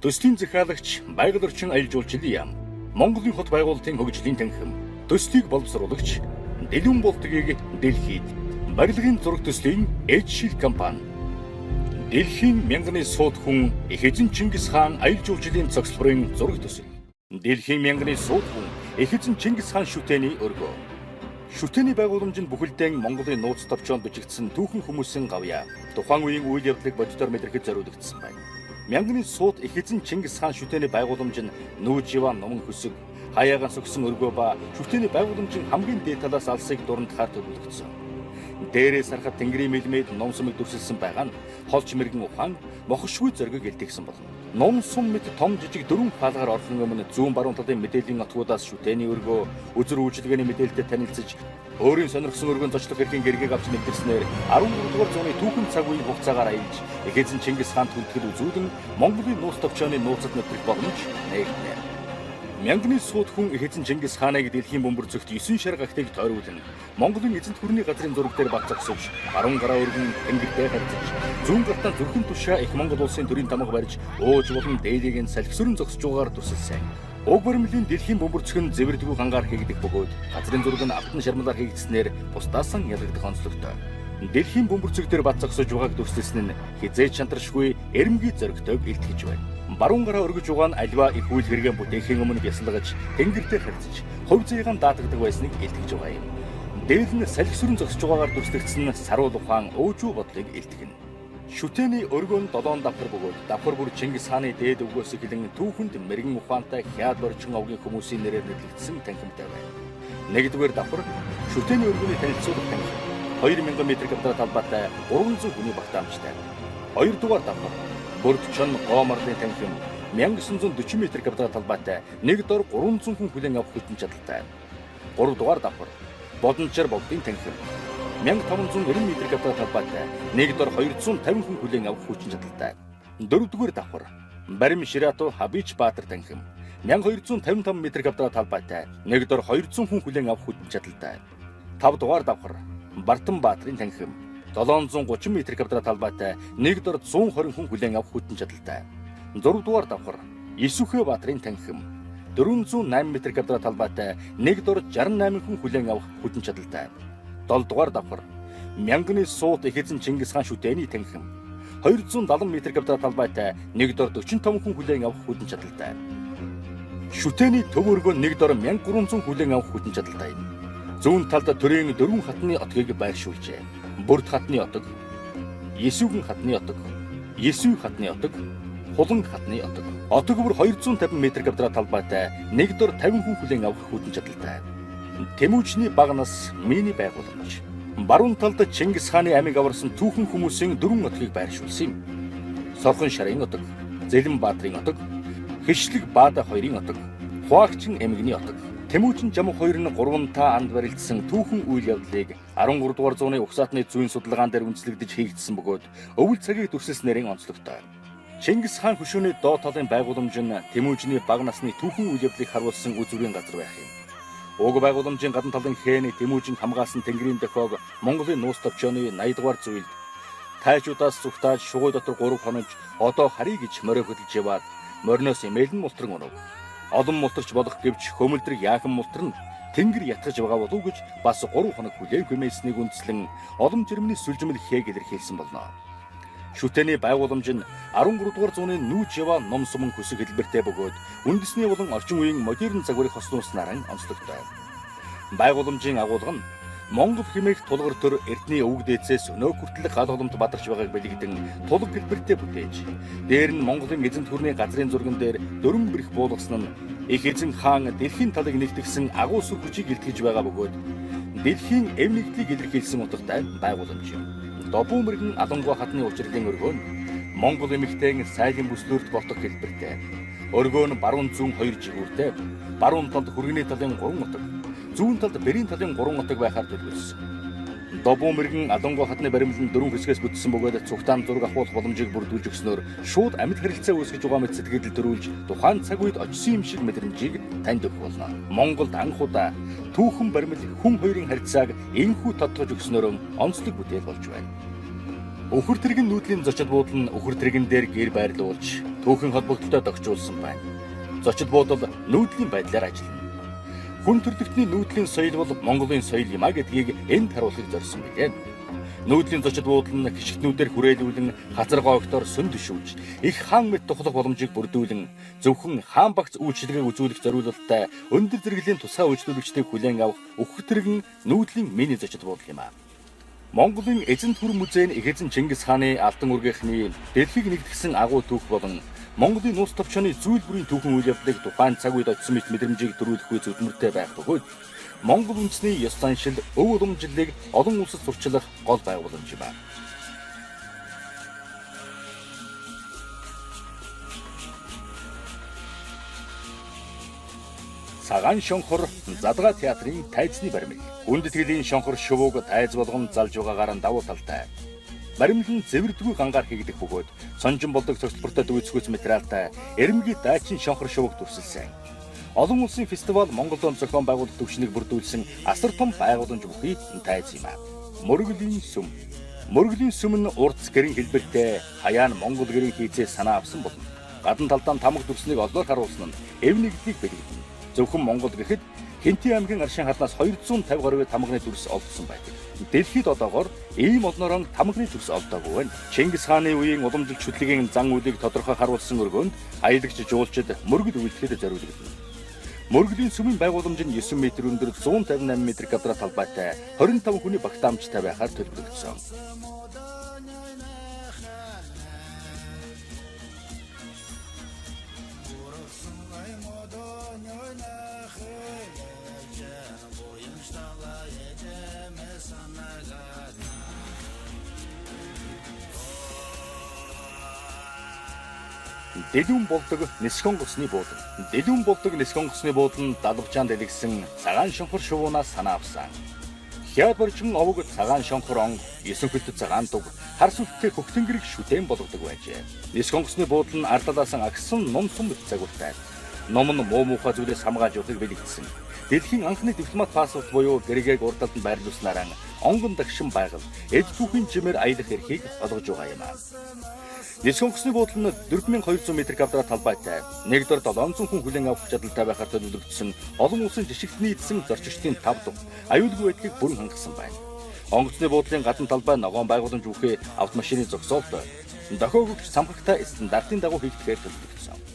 Төслийн захиалагч, байгаль орчин аялал жуулчлалын яам, Монголын хот байгуулалтын хөгжлийн танхим, төслийг боловсруулагч, Дэлгүүн болтгийг дэлхийд, барилгын зураг төслийн ээжшил компани, Дэлхийн мянганы сууд хүн их эзэн Чингис хаан аялал жуулчлалын цогцлборын зураг төсөл, Дэлхийн мянганы сууд хүн их эзэн Чингис хаан шүтээний өргөө. Шүтээний байгууламжинд бүхэлдээ Монголын нууц товчоонд бичигдсэн түүхэн хүмүүсийн гавьяа, тухайн үеийн үйл явдлыг бодитоор мэдрэхэд зориулагдсан байна. Мянганы сууд их эзэн Чингис хаан шүтээний байгууламж нь нүүж яваа номон хөсөг, хаяаган сөгсөн өргөө ба шүтээний байгууламжийн хамгийн дээд талаас алсыг дурандахаар төлөвлөгдсөн. Дээрээс харахад тэнгэрийн мэлмэд ном сумыг дүрсэлсэн байгаа нь холч мэрэгэн ухаан мохшгүй зоргийг илтгэсэн болно. Ном сум мэт том жижиг дөрвөн хаалгаар орлон өмнө зүүн баруун талын мэдээллийн отгуудаас шүтээний өргөө үзэр үйлчилгээний мэдээлэлтэй танилцж өөрийн сонирхсон өргөн зочлох эрхийн гэргийг авч нэвтэрснээр 13 дугаар зууны түүхэн цаг үеийн хугацаагаар аялж их эзэн Чингис хаанд хүндэтгэл үзүүлэн Монголын нууц товчооны нууцад нэвтрэх боломж нээгдэнэ. Мянганы сууд хүн их эзэн Чингис хааныг дэлхийн бөмбөр зөвхт 9 шар гахтыг тойруулан Монголын эзэнт хүрний газрын зураг дээр бат зогсож 10 гараа өргөн тэнгэртэй харьцаж зүүн гартаа зүрхэн тушаа их Монгол улсын төрийн тамга барьж ууж болон дээлийг нь салхисрын зогсож байгаагаар дүрсэлсэн. Уг баримлын дэлхийн бөмбөрцгөн зэвэрдгүү хангаар хийгдэх бөгөөд газрын зураг нь автан шармалаар хийгдснээр бусдаасан ялгагдах онцлогтой. Дэлхийн бөмбөрцөг дээр бат зогсож байгааг дүрслэлсэн нь хизээж шантаршгүй эрэмгий зоригтойг илтгэж байна. Баруун гараа өргөж байгаа нь альва их үйл хэрэгэн бүтээхийн өмнө бясалгаж тэнгэртэй харьцаж хувь заяагаан даатгдаг байсныг илтгэж байгаа юм. Дээл нь салхисрын зогсож байгаагаар дүрслэгдсэн саруул ухаан өөжүү бодлыг илтгэнэ. Шүтээний өргөн 7 давхар бөгөөд давхар бүр Чингис хааны дээд өвгөөс эхлэн түүхэнд мэрэгэн ухаантай хяад борчин овгийн хүмүүсийн нэрээр нэрлэгдсэн танхимтай байна. 1-р давхар шүтээний өргөний танилцуулах танхим 2000 м2 талбайтай 300 хүний багтаамжтай. 2-р давхар Бүрдчон гооморлын танхим 1940 м2 талбайтай 1 дор 300 хүн хүлээн авах хүчин чадалтай. 3-р давхар Бодончор богдын танхим 1590 м2 талбайтай 1 дор 250 хүн хүлээн авах хүчин чадалтай. 4-р давхар Барим Ширату Хабич Баатар танхим 1255 м2 талбайтай 1 дор 200 хүн хүлээн авах хүчин чадалтай. 5-р давхар Бартан Баатрын танхим 730 м2 талбайтай 1 дор 120 хүн хүлээн авах хүчин чадалтай. 6-р давхар Исүхэ Баатрын танхим 408 м2 талбайтай 1 дор 68 хүн хүлээн авах хүчин чадалтай. 7-р давхар Мянганы сууд их эзэн Чингис хаан шүтээний танхим 270 м2 талбайтай 1 дор 45 хүн хүлээн авах хүчин чадалтай. Шүтээний төв өргөө 1 дор 1300 хүлээн авах хүчин чадалтай. Зүүн талд төрийн 4 хатны отгийг байршуулжээ. Бүрд хатны отог, Есүгэн хатны отог, Есүй хатны отог, Хулан хатны отог. Отог бүр 250 м2 талбайтай 1 дор 50 хүн хүлээн авах хүчин чадалтай. Тэмүжний багнаас миний байгууламж. Баруун талд Чингис хааны амийг аварсан түүхэн хүмүүсийн 4 отгийг байршуулсан юм. Сорхон шарын отог, Зэлэн Баатрын отог, Хэшлэг Баада хоёрын отог, Хуаагчин эмгний отог. Тэмүжин Жамх хоёр нь 3 та анд барилдсан түүхэн үйл явдлыг 13 дугаар зууны угсаатны зүйн судалгаан дээр үндэслэгдэж хийгдсэн бөгөөд өвөл цагийг дүрсэлснэрийн онцлогтой. Чингис хаан хөшөөний доод талын байгууламж нь Тэмүжний баг насны түүхэн үйл явдлыг харуулсан үзүүрийн газар байх юм. Уг байгууламжийн гадна талын хээний Тэмүжин хамгаалсан тэнгэрийн дохиог Монголын нууц товчооны 80 дугаар зүйлд тайчуудаас зүгтааж шугуй дотор 3 хонож одоо харъя гэж морио хөдөлж яваад мориноос эмээлэн мултран өнөв. Олон мултарч болох гэвч хөмөлдрэг яахан мултарна тэнгэр ятгаж байгаа болов гэж бас 3 хоног хүлээн хэмээснийг үндслэн олон жирэмний сүлжмэл хээг илэрхийлсэн болно. Шүтээний байгууламж нь 13 дугаар зууны нүүж яваа ном сумын хөсөг хэлбэртэй бөгөөд үндэсний болон орчин үеийн модерн загварыг хослуулснараа онцлогтой. Байгууламжийн агуулга нь Монгол хэмээх тулгар төр эрдний өвөг дээдсээс өнөө хүртэл гал холомт бадарч байгааг бэлэгдэн тулг хэлбэртэй бүтээж. Дээр нь Монголын эзэнт хүрний газрын зурган дээр дөрвөн бэрх буулгасан нь их эзэн хаан дэлхийн талыг нэгтгэсэн агуу сүр хүчийг илтгэж байгаа бөгөөд дэлхийн эв нэгдлийг илэрхийлсэн утгатай байгууламж юм. Добуу мэрэгэн Алангуй хатны учрлын өргөө нь Монгол эмэгтэй сайлын бүслүүрт болдог хэлбэртэй. Өргөө нь баруун зүүн 2 жигүүртэй. Баруун талд хүргэний талын 3 утга, зүүн талд бэрийн талын 3 утга байхаар төлөвлөсөн. Добуу мэрэгэн Алангуй хатны баримлан 4 хэсгээс бүтсэн бөгөөд цугтаан зураг авах боломжийг бүрдүүлж өгснөөр шууд амьд харилцаа үүсгэж байгаа мэт сэтгэл төрүүлж тухайн цаг үед очсон юм шиг мэдрэмжийг танд өгөх болно. Монголд анх удаа түүхэн баримл хүн хоёрын харьцааг энхүү тодтогч өгснөөр онцлог бүтээл болж байна. Өхөр тэрэгэн нүүдлийн зочид буудлын өхөр тэрэгэн дээр гэр байрлуулж түүхэн холбогдолтой тохижуулсан байна. Зочид буудал нүүдлийн байдлаар ажиллана. Хүн төрөлхтний нүүдлийн соёл бол Монголын соёл юм а гэдгийг энд харуулахыг зорьсон билээ. Нүүдлийн зочид буудал нь гიშгтнүүдээр хүрээлүүлэн хазаргаа огтоор сүн төшүүлж, их хаан мэт тухлах боломжийг бүрдүүлэн зөвхөн хаан багц үйлчилгээг үзүүлэх зориулалттай өндөр зэрэглэлийн тусгай үйлчлүүлэгчдийг хүлээн авах өгөх тэрэгэн нүүдлийн мини зочид буудал юм а. Монголын эзэнт хөр музей нь их эзэн Чингис хааны алдан үргэхний дэлхийг нэгтгэсэн агуу түүх болон Монголын улс товчооны зүйл бүрийн түүхэн үйл явдлыг тухайн цаг үед очсон мэт мэдрэмжийг төрүүлэх үе зүдмөртэй байх бөгөөд Монгол үндэсний ёс заншил, өв уламжлалыг олон улсад сурчлах гол байгууламж юм а. Цагаан шонхор задгаа театрын тайзны баримл. Хүндэтгэлийн шонхор шувууг тайз болгон залж байгаагаар нь давуу талтай. Баримл нь зэвэрдгүй гангаар хийгдэх бөгөөд сонжин болдог цогцлбортой дүйцгүүц материалтай эрэмгийн дайчин шонхор шувууг төрсөлсөн. Олон улсын фестивал Монголд зохион байгуулалт төвшнийг бүрдүүлсэн асар том байгууламж бүхий тайз юм а. Мөргөлийн сүм. Мөргөлийн сүм нь урдс гэрийн хэлбэртэй хаяа нь Монгол гэрийн хийцээ санаа авсан болно. Гадна талдаа тамга дүрснийг олноор харуулсан нь эв нэгдлийг бэлэгдэнэ. Зөвхөн Монгол гэхэд Хинтээ аймгийн Аршин хаднаас 250 гаруй тамганы дүрс олдсон байдаг. Дэлхийд одоогоор ийм олноор тамганы дүрс олдоогүй байна. Чингис хааны үеийн уламжлалт шүтлэгийн зан үйлийг тодорхой харуулсан өргөөнд аялагч жуулчид мөргөл үйлдэхэд зориулагдана. Мөргөлийн сүмийн байгууламж нь 9 м өндөр 158 м квадрат талбайтай 25 хүний багтаамжтай байхаар төлөвлөгдсөн. Дэлгүүн болдог Нисхон гусны буудан. Дэлгүүн болдог Нисхон гусны буудан нь далавчаан дэлгэсэн цагаан шонхор шувуунаас санаа авсан. Хятад борчин овог цагаан шонхор он, 9 хөлт цагаан дуг, хар сүлттэй хөхтөнгөрийг шүтэн болгодог байжээ. Нисхон гусны буудан нь ардалаасан агсан ном сум мэт загвартай. Ном нь муу муухай зүйлээс хамгаалж явахыг бэлэгдсэн. Дэлхийн анхны дипломат паспорт буюу гэргээг урдалд нь байрлуулснараа онгон дагшин байгал эд түүхийн жимээр аялах эрхийг олгож байгаа юм а. Нисхон гусны буудан нь 4200 м квадрат талбайтай, нэгдүгээр 700 хүн хүлээн авах чадaltaй байхаар төлөвлөгдсөн олон улсын жишгтний эдсэн зорчигчдын 5 дуг аюулгүй байдлыг бүрэн хангасан байна. Онгоцны буудлын гадна талбай ногоон байгууламж бүхий автомашины зогсоолт, дохиогч самхагтай стандартын дагуу хийгдэхээр төлөвлөгдсөн.